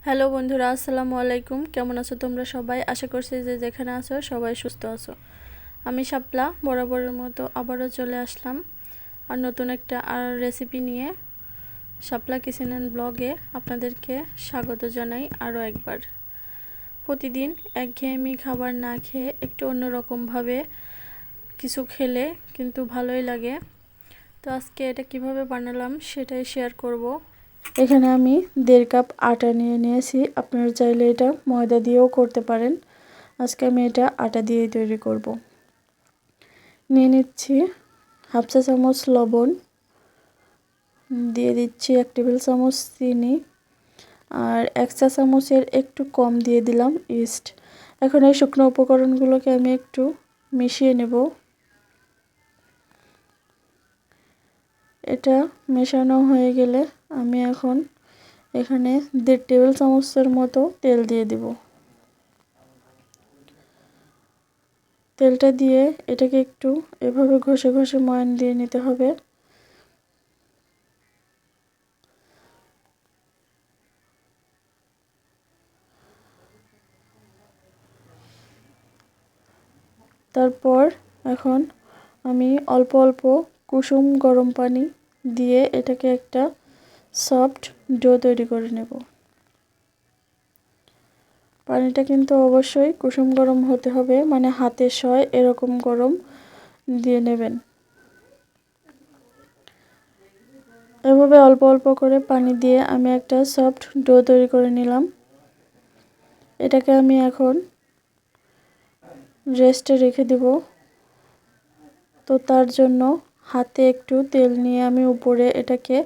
Hello বন্ধুরা, আসসালামু আলাইকুম। কেমন আছো তোমরা সবাই? আশা করছি যে যেখানে আছো সবাই সুস্থ আছো। আমি শাপলা বরাবরের মতো আবারও চলে আসলাম আর নতুন একটা রেসিপি নিয়ে। শাপলা কিচেন অ্যান্ড ব্লগে আপনাদেরকে স্বাগত জানাই আরও একবার। প্রতিদিন একঘেয়েমি খাবার না খেয়ে একটু অন্যরকমভাবে কিছু খেলে কিন্তু ভালোই লাগে। তো আজকে এটা কিভাবে বানালাম সেটাই শেয়ার করব। এখানে আমি 1.5 কাপ আটা নিয়ে নিয়েছি। আপনারা চাইলে এটা ময়দা দিয়েও করতে পারেন। আজকে আমি এটা আটা দিয়েই তৈরি করব। নিয়ে নিচ্ছি হাফ চা চামচ লবণ, দিয়ে দিচ্ছি 1 টেবিল চামচ চিনি, আর 1 চা চামচের একটু কম দিয়ে দিলাম ইস্ট। এখন এই শুকনো উপকরণগুলোকে আমি একটু মিশিয়ে নেব। এটা মেশানো হয়ে গেলে আমি এখন এখানে 1.5 টেবিল চামচের মতো তেল দিয়ে দিব। তেলটা দিয়ে এটাকে একটু এভাবে ঘষে ঘষে ময়ান দিয়ে নিতে হবে। তারপর এখন আমি অল্প অল্প কুসুম গরম পানি দিয়ে এটাকে একটা সফট ডো তৈরি করে নেব। পানিটা কিন্তু অবশ্যই কুসুম গরম হতে হবে, মানে হাতে সয় এরকম গরম দিয়ে নেবেন। এভাবে অল্প অল্প করে পানি দিয়ে আমি একটা সফট ডো তৈরি করে নিলাম। এটাকে আমি এখন রেস্টে রেখে দেব। তো তার জন্য হাতে একটু তেল নিয়ে আমি উপরে এটাকে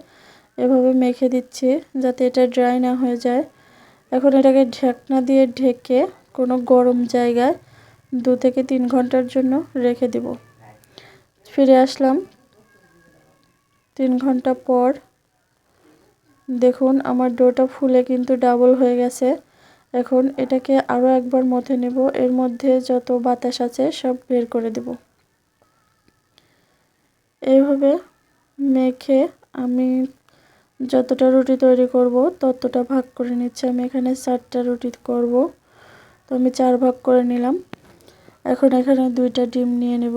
এভাবে মেখে দিচ্ছি যাতে এটা ড্রাই না হয়ে যায়। এখন এটাকে ঢাকনা দিয়ে ঢেকে কোনো গরম জায়গায় 2 থেকে 3 ঘন্টার জন্য রেখে দেব। ফিরে আসলাম 3 ঘন্টা পর। দেখুন আমার ডোটা ফুলে কিন্তু ডাবল হয়ে গেছে। এখন এটাকে আরও একবার মথে নেব। এর মধ্যে যত বাতাস আছে সব বের করে দেব। এইভাবে মেখে আমি যতটা রুটি তৈরি করব ততটা ভাগ করে নিচ্ছি। আমি এখানে 4টা রুটি করব, তো আমি 4 ভাগ করে নিলাম। এখন এখানে 2টা ডিম নিয়ে নেব।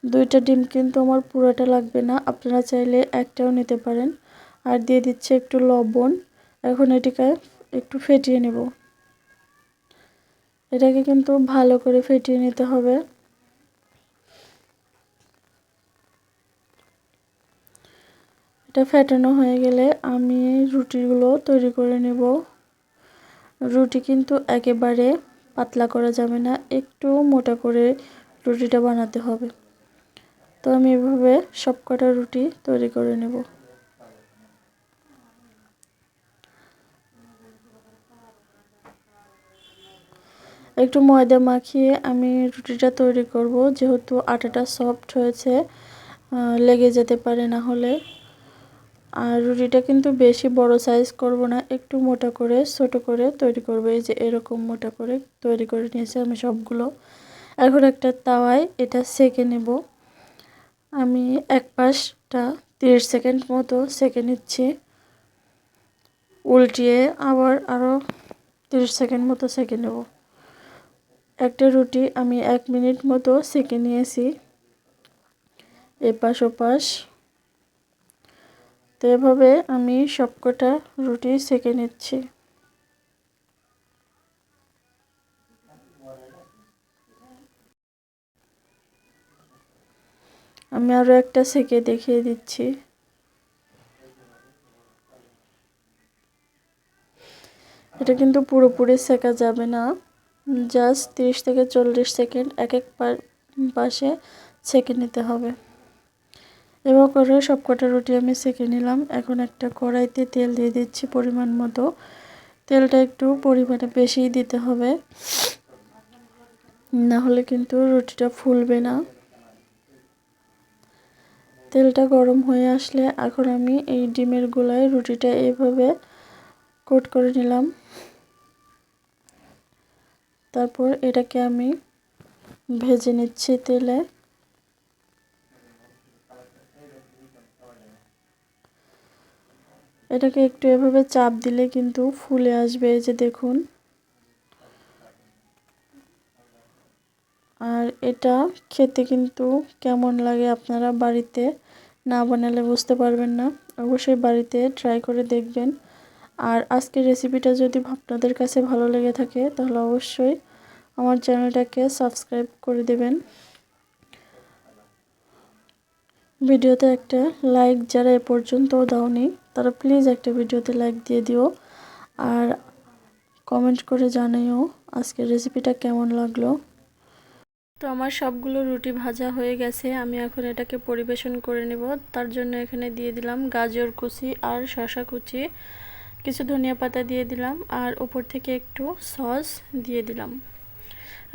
2টা ডিম কিন্তু আমার পুরোটা লাগবে না, আপনারা চাইলে একটাও নিতে পারেন। আর দিয়ে দিচ্ছি একটু লবণ। এখন এটাকে একটু ফেটিয়ে নেব। এটাকে কিন্তু ভালো করে ফেটিয়ে নিতে হবে। এটা ফেটানো হয়ে গেলে আমি রুটিগুলো তৈরি করে নেব। রুটি কিন্তু একেবারে পাতলা করা যাবে না, একটু মোটা করে রুটিটা বানাতে হবে। তো আমি এভাবে সবকটা রুটি তৈরি করে নেব। একটু ময়দা মাখিয়ে আমি রুটিটা তৈরি করব, যেহেতু আটাটা সফট হয়েছে, লেগে যেতে পারে না হলে। আর রুটিটা কিন্তু বেশি বড় সাইজ করব না, একটু মোটা করে ছোট করে তৈরি করব। এই যে এরকম মোটা করে তৈরি করে নিয়েছি আমি সবগুলো। এখন একটা তাওয়ায় এটা সেঁকে নেব। আমি এক পাশটা 30 সেকেন্ড মতো সেঁকে নিচ্ছি, উল্টিয়ে আবার আরও 30 সেকেন্ড মতো সেঁকে নেব। একটা রুটি আমি 1 মিনিট মতো সেঁকে নিয়েছি এপাশ ওপাশ। তো এভাবে আমি সবকটা রুটি সেঁকে নিচ্ছি। আমি আরও একটা সেঁকে দেখিয়ে দিচ্ছি। এটা কিন্তু পুরোপুরি সেঁকা যাবে না, জাস্ট 30 থেকে 40 সেকেন্ড এক এক পাশে সেঁকে নিতে হবে। এবার করে সবকটা রুটি আমি সেঁকে নিলাম। এখন একটা কড়াইতে তেল দিয়ে দিচ্ছি পরিমাণ মতো। তেলটা একটু পরিমাণে বেশিই দিতে হবে, না হলে কিন্তু রুটিটা ফুলবে না। তেলটা গরম হয়ে আসলে এখন আমি এই ডিমের গোলায় রুটিটা এইভাবে কোট করে নিলাম। তারপর এটাকে আমি ভেজে নিচ্ছি তেলে। এটাকে একটু এভাবে চাপ দিলে কিন্তু ফুলে আসবে, এই যে দেখুন। আর এটা খেতে কিন্তু কেমন লাগে আপনারা বাড়িতে না বানালে বুঝতে পারবেন না। অবশ্যই বাড়িতে ট্রাই করে দেখবেন। আর আজকের রেসিপিটা যদি আপনাদের কাছে ভালো লেগে থাকে তাহলে অবশ্যই আমার চ্যানেলটাকে সাবস্ক্রাইব করে দেবেন। ভিডিওতে একটা লাইক যারা এ পর্যন্ত দাওনি তারা প্লিজ একটা ভিডিওতে লাইক দিয়ে দিও, আর কমেন্ট করে জানাইও আজকের রেসিপিটা কেমন লাগলো। তো আমার সবগুলো রুটি ভাজা হয়ে গেছে, আমি এখন এটাকে পরিবেশন করে নেব। তার জন্য এখানে দিয়ে দিলাম গাজর কুচি আর শসা কুচি, কিছু ধনিয়া পাতা দিয়ে দিলাম, আর উপর থেকে একটু সস দিয়ে দিলাম।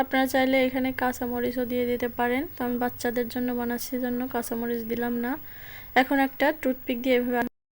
আপনারা চাইলে এখানে কাঁচামরিচও দিয়ে দিতে পারেন, তো আমি বাচ্চাদের জন্য বানাচ্ছি জন্য কাঁচামরিচ দিলাম না। এখন একটা টুথপিক দিয়ে এভাবে